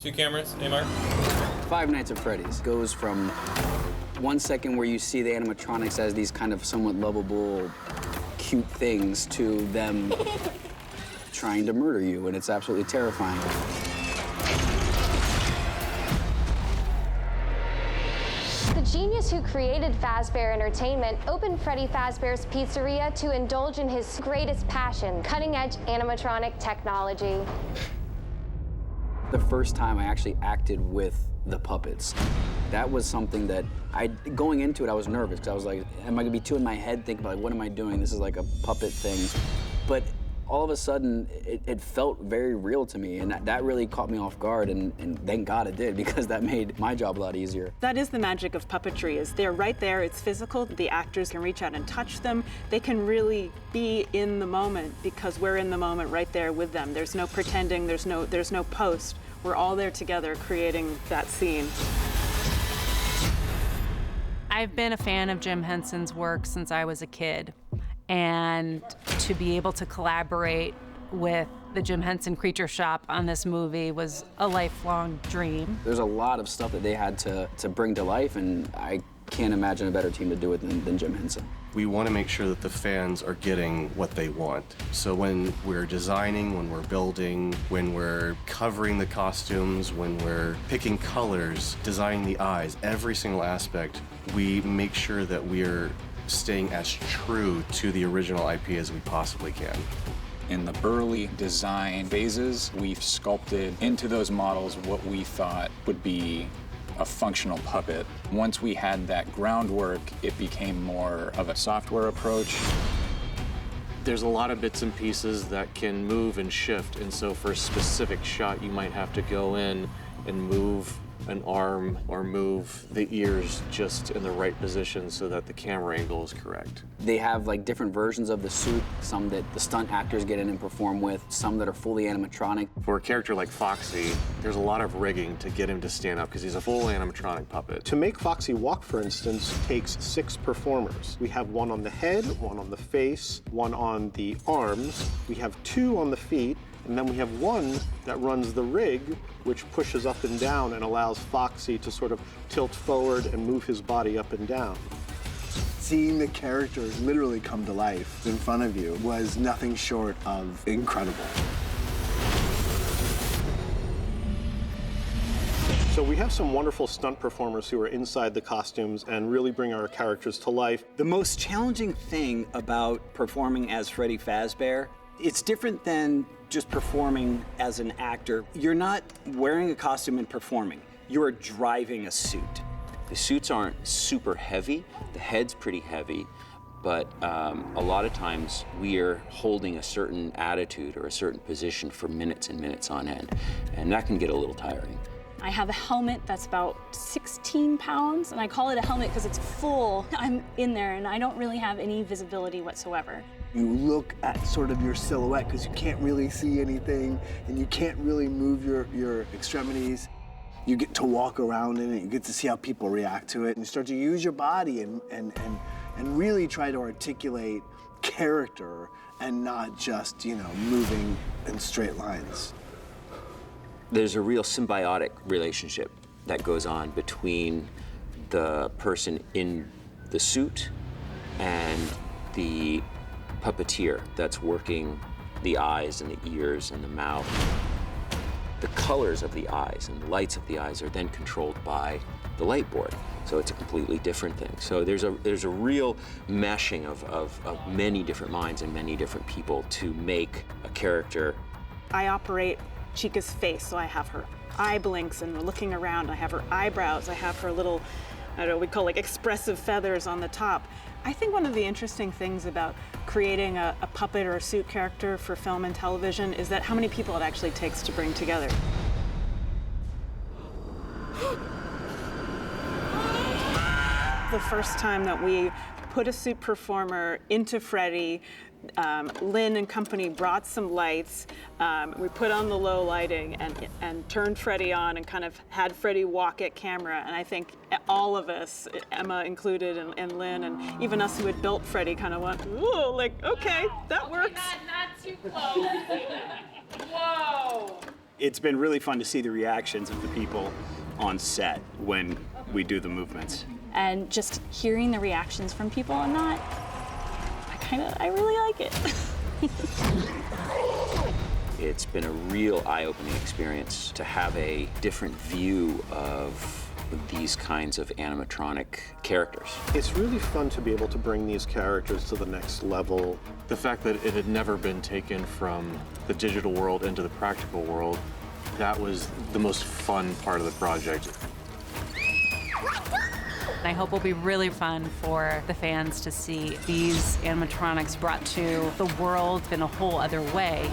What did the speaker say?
Two cameras, Amar. Five Nights at Freddy's goes from 1 second where you see the animatronics as these kind of somewhat lovable, cute things to them trying to murder you, and it's absolutely terrifying. The genius who created Fazbear Entertainment opened Freddy Fazbear's Pizzeria to indulge in his greatest passion, cutting-edge animatronic technology. The first time I actually acted with the puppets, that was something that going into it, I was nervous because I was like, am I gonna be too in my head thinking about, like, what am I doing? This is like a puppet thing. But all of a sudden, it felt very real to me, and that really caught me off guard, and thank God it did, because that made my job a lot easier. That is the magic of puppetry, is they're right there, it's physical, the actors can reach out and touch them, they can really be in the moment, because we're in the moment right there with them. There's no pretending, there's no post. We're all there together creating that scene. I've been a fan of Jim Henson's work since I was a kid. And to be able to collaborate with the Jim Henson Creature Shop on this movie was a lifelong dream. There's a lot of stuff that they had to bring to life, and I can't imagine a better team to do it than Jim Henson. We want to make sure that the fans are getting what they want. So when we're designing, when we're building, when we're covering the costumes, when we're picking colors, designing the eyes, every single aspect, we make sure that we're staying as true to the original IP as we possibly can. In the early design phases, we've sculpted into those models what we thought would be a functional puppet. Once we had that groundwork, it became more of a software approach. There's a lot of bits and pieces that can move and shift, and so for a specific shot, you might have to go in and move an arm or move the ears just in the right position so that the camera angle is correct. They have like different versions of the suit, some that the stunt actors get in and perform with, some that are fully animatronic. For a character like Foxy, there's a lot of rigging to get him to stand up because he's a full animatronic puppet. To make Foxy walk, for instance, takes 6 performers. We have one on the head, one on the face, one on the arms. We have 2 on the feet, and then we have one that runs the rig, which pushes up and down and allows Foxy to sort of tilt forward and move his body up and down. Seeing the characters literally come to life in front of you was nothing short of incredible. So we have some wonderful stunt performers who are inside the costumes and really bring our characters to life. The most challenging thing about performing as Freddy Fazbear, it's different than just performing as an actor. You're not wearing a costume and performing. You're driving a suit. The suits aren't super heavy. The head's pretty heavy, but a lot of times we are holding a certain attitude or a certain position for minutes and minutes on end, and that can get a little tiring. I have a helmet that's about 16 pounds, and I call it a helmet because it's full. I'm in there, and I don't really have any visibility whatsoever. You look at sort of your silhouette because you can't really see anything, and you can't really move your extremities. You get to walk around in it, you get to see how people react to it, and you start to use your body and really try to articulate character and not just, you know, moving in straight lines. There's a real symbiotic relationship that goes on between the person in the suit and the puppeteer that's working the eyes and the ears and the mouth. The colors of the eyes and the lights of the eyes are then controlled by the light board. So it's a completely different thing. So there's a real meshing of many different minds and many different people to make a character. I operate Chica's face, so I have her eye blinks and we're looking around. I have her eyebrows. I have her little, I don't know, we call like expressive feathers on the top. I think one of the interesting things about creating a puppet or a suit character for film and television is that how many people it actually takes to bring together. The first time that we put a suit performer into Freddy, Lynn and company brought some lights. We put on the low lighting and turned Freddy on and kind of had Freddy walk at camera. And I think all of us, Emma included and Lynn and even us who had built Freddy kind of went, ooh, like, okay, that works. Oh my God, not too close. Whoa. It's been really fun to see the reactions of the people on set when we do the movements. And just hearing the reactions from people on that, I really like it. It's been a real eye-opening experience to have a different view of these kinds of animatronic characters. It's really fun to be able to bring these characters to the next level. The fact that it had never been taken from the digital world into the practical world, that was the most fun part of the project. I hope it'll be really fun for the fans to see these animatronics brought to the world in a whole other way.